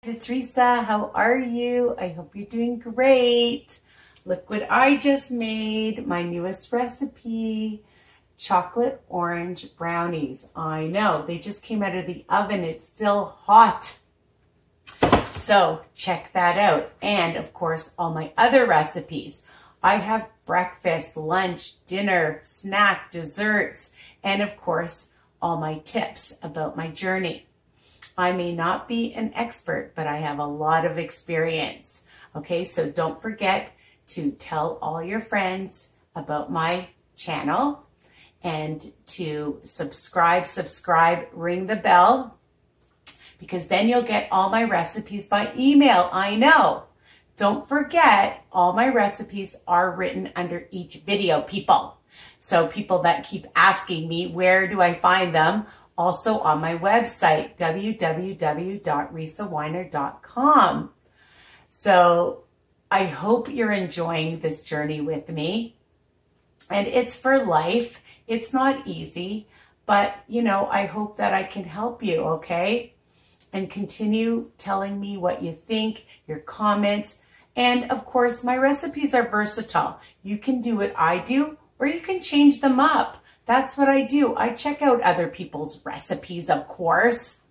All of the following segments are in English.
It's Risa. How are you? I hope you're doing great. Look what I just made, my newest recipe, chocolate orange brownies. I know, they just came out of the oven. It's still hot. So check that out. And of course, all my other recipes. I have breakfast, lunch, dinner, snack, desserts, and of course, all my tips about my journey. I may not be an expert, but I have a lot of experience. Okay, so don't forget to tell all your friends about my channel and to subscribe, ring the bell, because then you'll get all my recipes by email. I know. Don't forget, all my recipes are written under each video, people. So people that keep asking me, where do I find them? Also on my website, www.risaweiner.com. So I hope you're enjoying this journey with me. And it's for life. It's not easy, but you know, I hope that I can help you, okay? And continue telling me what you think, your comments. And of course, my recipes are versatile. You can do what I do, or you can change them up. That's what I do. I check out other people's recipes, of course,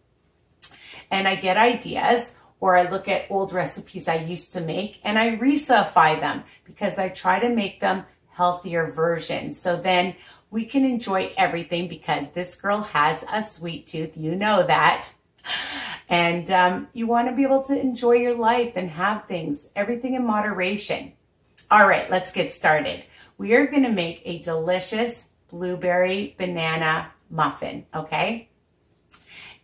and I get ideas, or I look at old recipes I used to make and I recify them because I try to make them healthier versions. So then we can enjoy everything, because this girl has a sweet tooth. You know that. And you want to be able to enjoy your life and have things, everything in moderation. All right, let's get started. We are going to make a delicious blueberry banana muffin, okay?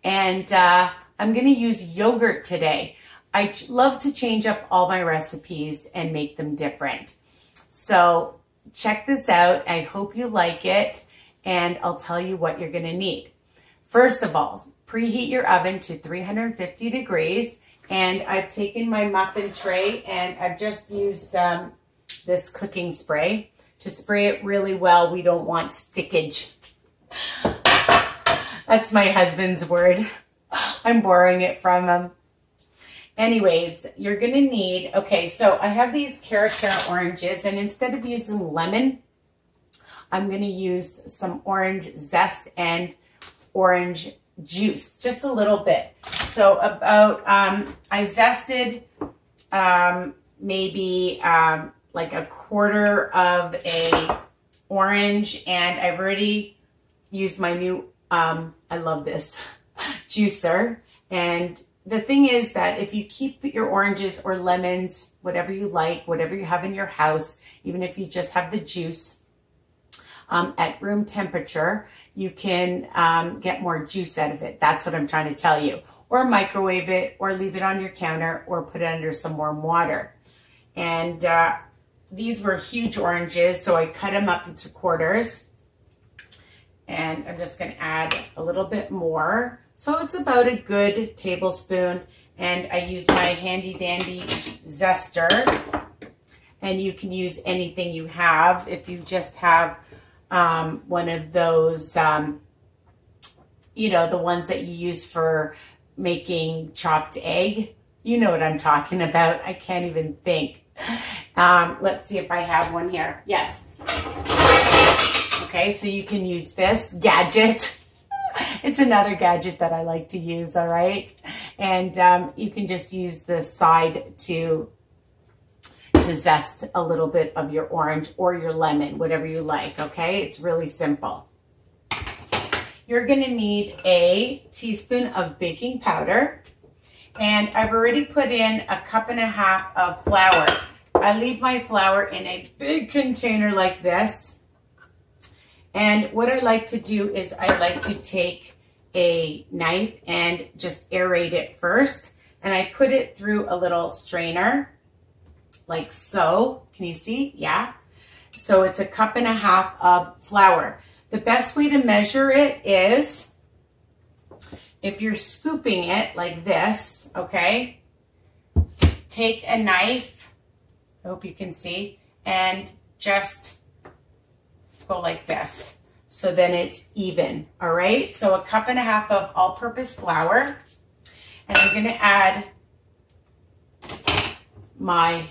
And I'm going to use yogurt today. I love to change up all my recipes and make them different. So check this out. I hope you like it, and I'll tell you what you're going to need. First of all, preheat your oven to 350 degrees, and I've taken my muffin tray and I've just used this cooking spray to spray it really well. We don't want stickage. That's my husband's word. I'm borrowing it from him. Anyways, you're going to need, okay, so I have these Cara oranges, and instead of using lemon, I'm going to use some orange zest and orange juice, just a little bit. So about, I zested maybe like a quarter of a orange, and I've already used my new, I love this, juicer. And the thing is that if you keep your oranges or lemons, whatever you like, whatever you have in your house, even if you just have the juice at room temperature, you can get more juice out of it. That's what I'm trying to tell you. Or microwave it, or leave it on your counter, or put it under some warm water. And these were huge oranges, so I cut them up into quarters. And I'm just going to add a little bit more. So it's about a good tablespoon. And I use my handy dandy zester. And you can use anything you have. If you just have one of those, you know, the ones that you use for making chopped egg. You know what I'm talking about. I can't even think. Let's see if I have one here. Yes. Okay, so you can use this gadget. It's another gadget that I like to use, all right? And you can just use the side to zest a little bit of your orange or your lemon, whatever you like, okay? It's really simple. You're gonna need a teaspoon of baking powder, and I've already put in a cup and a half of flour. I leave my flour in a big container like this. And what I like to do is I like to take a knife and just aerate it first. And I put it through a little strainer, like so. Can you see? Yeah. So it's a cup and a half of flour. The best way to measure it is if you're scooping it like this, okay? Take a knife, I hope you can see, and just go like this. So then it's even, all right? So a cup and a half of all-purpose flour. And I'm gonna add my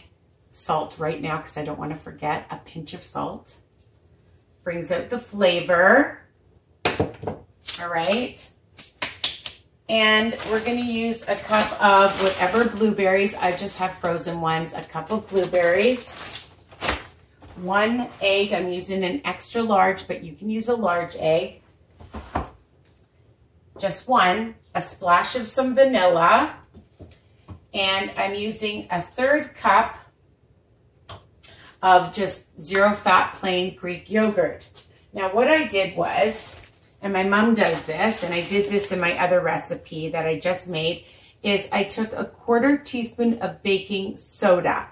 salt right now because I don't want to forget. A pinch of salt. Brings out the flavor. All right. And we're going to use a cup of whatever blueberries. I just have frozen ones. A cup of blueberries. 1 egg. I'm using an extra large, but you can use a large egg. Just one. A splash of some vanilla. And I'm using a 1/3 cup of just zero fat plain Greek yogurt. Now what I did was, and my mom does this, and I did this in my other recipe that I just made, is I took a 1/4 teaspoon of baking soda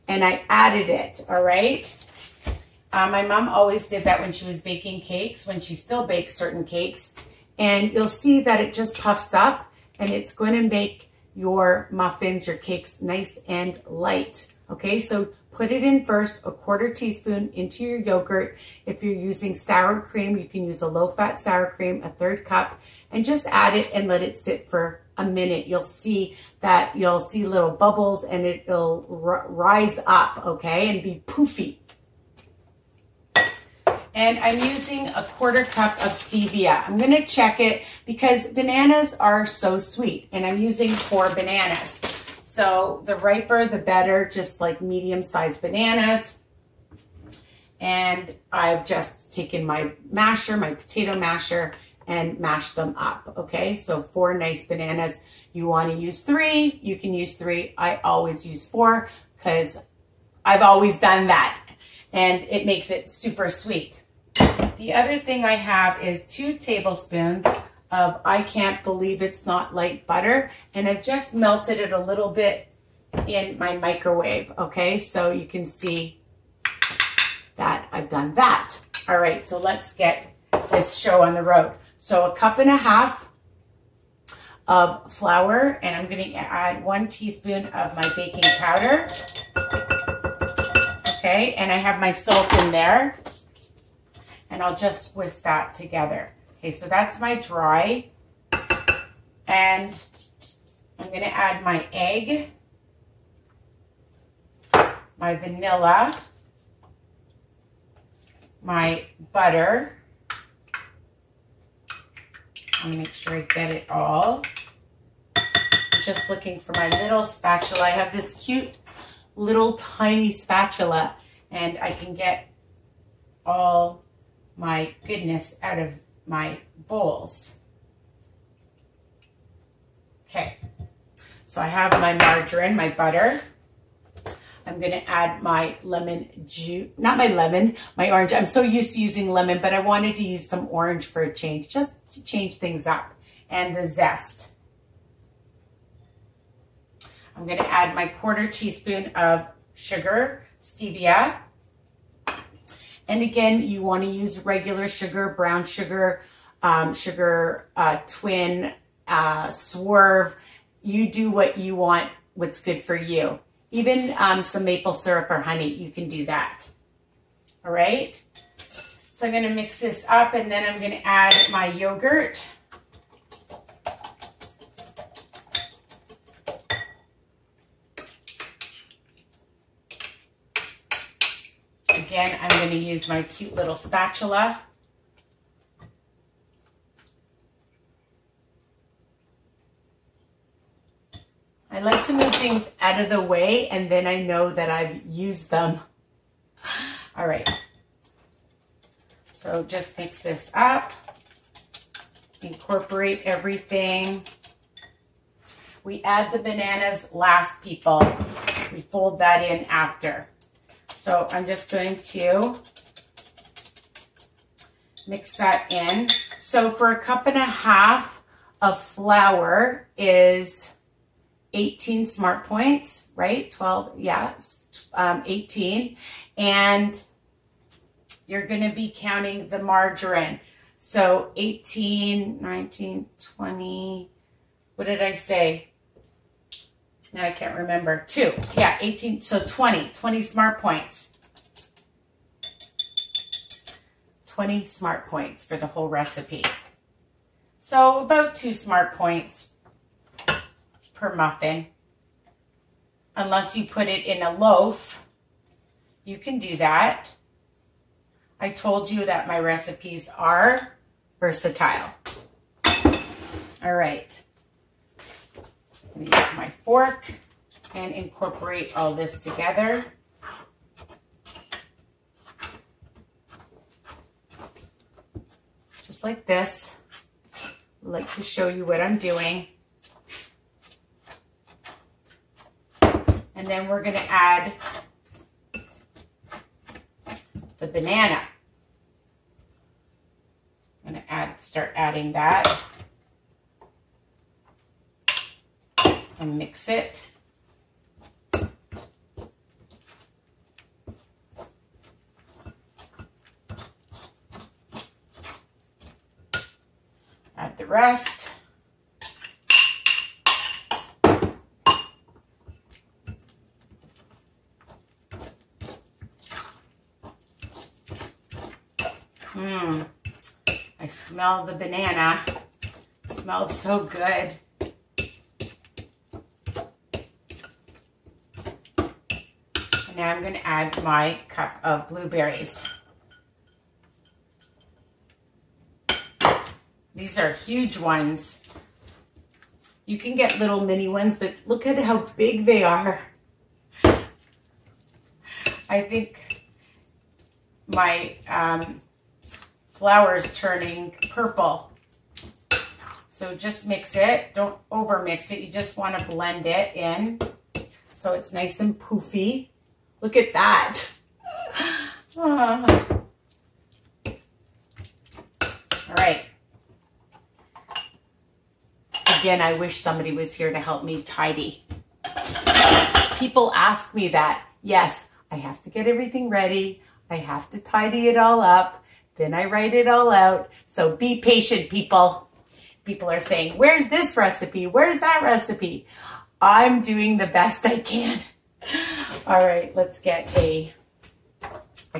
and I added it, all right? My mom always did that when she was baking cakes, when she still bakes certain cakes, and you'll see that it just puffs up and it's going to make your muffins, your cakes nice and light, okay? So put it in first, a 1/4 teaspoon into your yogurt. If you're using sour cream, you can use a low-fat sour cream, a 1/3 cup, and just add it and let it sit for a minute. You'll see little bubbles and it'll rise up, okay, and be poofy. And I'm using a 1/4 cup of stevia. I'm gonna check it because bananas are so sweet, and I'm using 4 bananas. So the riper, the better, just like medium-sized bananas. And I've just taken my masher, my potato masher, and mashed them up, okay? So 4 nice bananas. You wanna use 3, you can use 3. I always use 4 because I've always done that. And it makes it super sweet. The other thing I have is 2 tablespoons of I can't believe it's not light butter, and I've just melted it a little bit in my microwave, okay? So you can see that I've done that. All right, so let's get this show on the road. So 1.5 cups of flour, and I'm gonna add 1 teaspoon of my baking powder. Okay, and I have my salt in there, and I'll just whisk that together. Okay, so that's my dry, and I'm gonna add my egg, my vanilla, my butter. I'm gonna make sure I get it all. I'm just looking for my little spatula. I have this cute little tiny spatula, and I can get all my goodness out of my bowls. Okay, so I have my margarine, my butter. I'm gonna add my lemon juice, not my lemon, my orange. I'm so used to using lemon, but I wanted to use some orange for a change, just to change things up. And the zest. I'm gonna add my 1/4 teaspoon of sugar, stevia. And again, you wanna use regular sugar, brown sugar, twin, swerve. You do what you want, what's good for you. Even some maple syrup or honey, you can do that. All right? So I'm gonna mix this up, and then I'm gonna add my yogurt. Again, I'm gonna use my cute little spatula. I like to move things out of the way, and then I know that I've used them. All right. So just mix this up. Incorporate everything. We add the bananas last, people. We fold that in after. So I'm just going to mix that in. So for 1.5 cups of flour is 18 smart points, right? 12, yeah, 18. And you're gonna be counting the margarine. So 18, 19, 20, what did I say? Now I can't remember. 2, yeah, 18, so 20 smart points. 20 smart points for the whole recipe. So about 2 smart points per muffin. unless you put it in a loaf. You can do that. I told you that my recipes are versatile. All right. I'm gonna use my fork and incorporate all this together. Just like this. I like to show you what I'm doing. And then we're gonna add the banana. I'm gonna start adding that and mix it. Add the rest. I smell the banana. It smells so good. And now I'm going to add my cup of blueberries. These are huge ones. You can get little mini ones, but look at how big they are. I think my flour is turning purple. So just mix it. Don't over mix it. You just want to blend it in so it's nice and poofy. Look at that. All right. Again, I wish somebody was here to help me tidy. People ask me that. Yes, I have to get everything ready. I have to tidy it all up. Then I write it all out. So be patient, people. People are saying, where's this recipe? Where's that recipe? I'm doing the best I can. All right, let's get I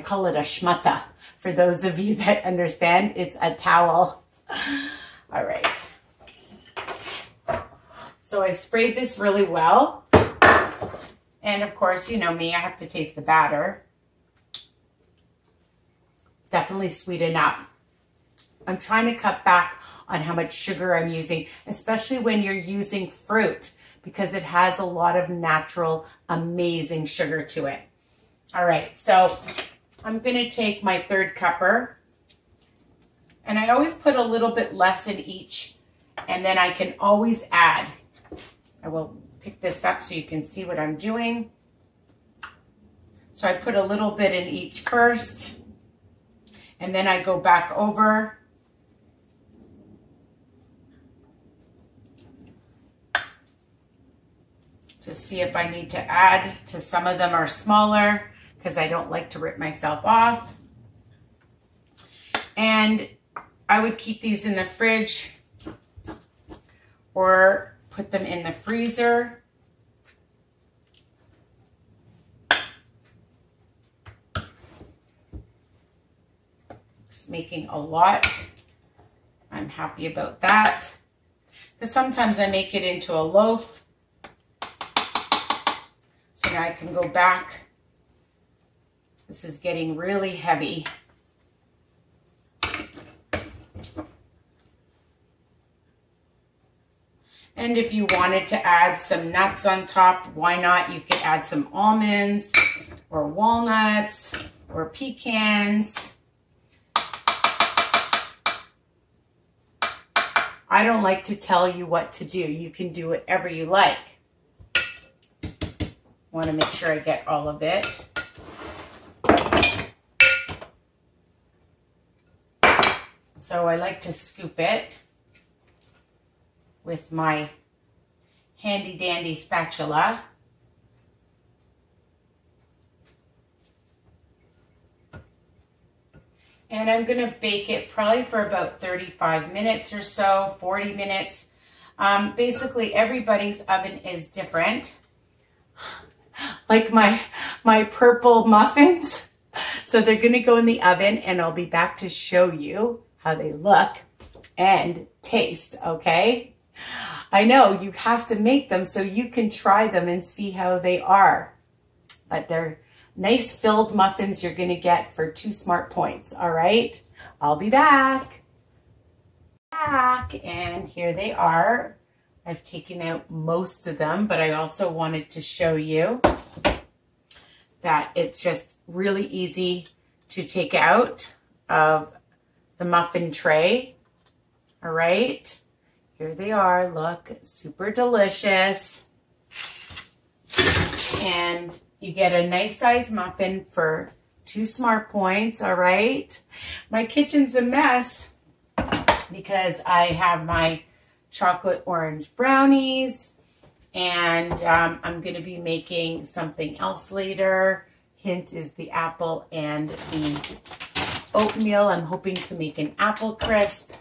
call it a schmutta. For those of you that understand, it's a towel. All right. So I sprayed this really well. And of course, you know me, I have to taste the batter. Definitely sweet enough. I'm trying to cut back on how much sugar I'm using, especially when you're using fruit, because it has a lot of natural, amazing sugar to it. All right, so I'm gonna take my third cupper, and I always put a little bit less in each, and then I can always add. I will pick this up so you can see what I'm doing. So I put a little bit in each first, and then I go back over. To see if I need to add to. Some of them are smaller because I don't like to rip myself off. And I would keep these in the fridge or put them in the freezer. Making a lot. I'm happy about that because sometimes I make it into a loaf, so now I can go back. This is getting really heavy. And if you wanted to add some nuts on top, why not? You could add some almonds or walnuts or pecans. I don't like to tell you what to do. You can do whatever you like. Want to make sure I get all of it. So I like to scoop it with my handy dandy spatula. And I'm going to bake it probably for about 35 minutes or so, 40 minutes. Basically, everybody's oven is different. Like my purple muffins. So they're going to go in the oven, and I'll be back to show you how they look and taste, okay? I know you have to make them so you can try them and see how they are. But they're nice filled muffins you're going to get for 2 smart points. All right. I'll be back. And here they are. I've taken out most of them, but I also wanted to show you that it's just really easy to take out of the muffin tray. All right. Here they are. Look, super delicious. And you get a nice size muffin for 2 smart points. All right. My kitchen's a mess because I have my chocolate orange brownies, and I'm going to be making something else later. Hint is the apple and the oatmeal. I'm hoping to make an apple crisp.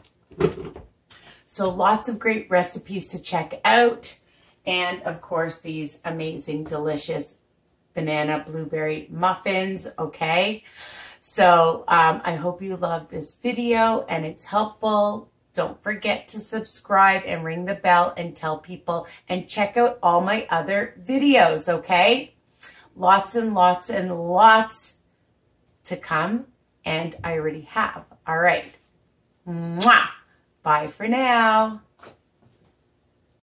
So lots of great recipes to check out. And of course, these amazing, delicious banana blueberry muffins. Okay. So I hope you love this video and it's helpful. Don't forget to subscribe and ring the bell and tell people, and check out all my other videos. Okay. Lots and lots and lots to come. And I already have. All right. Mwah. Bye for now.